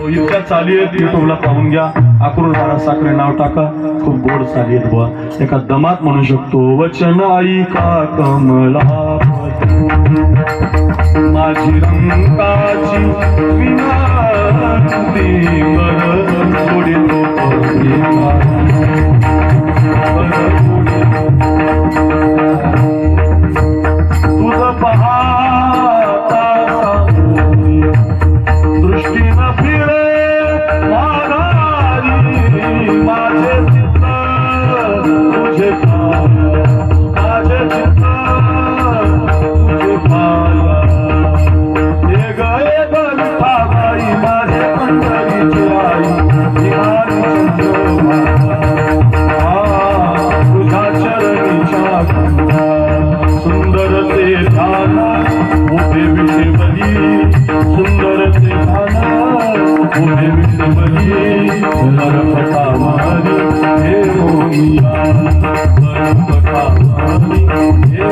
इतक्या चाली आहेत, युट्यूबला पाहून घ्या. अक्रूरधारा साखरे नाव टाका, खूप गोड चाली आहेत बुवा. एका दमात म्हणू शकतो. वचन ऐका कमलापती माझी रंगाची विनंती वर सोडितो तुझ पाहता दृष्टीनं फिरे माघारी माझे चित्त तुझे पाया, माझे चित्त तुझे पाया. एक विठाबाई माझे पंढरीची आई निहारी तुझ्या चरणीच्या गंगा सुंदर ते ध्यान उभे विठेवली सुंदर ते ध्यान उभे विठेवली नरपटा मारी हे मोहिया नरपटा मारी हे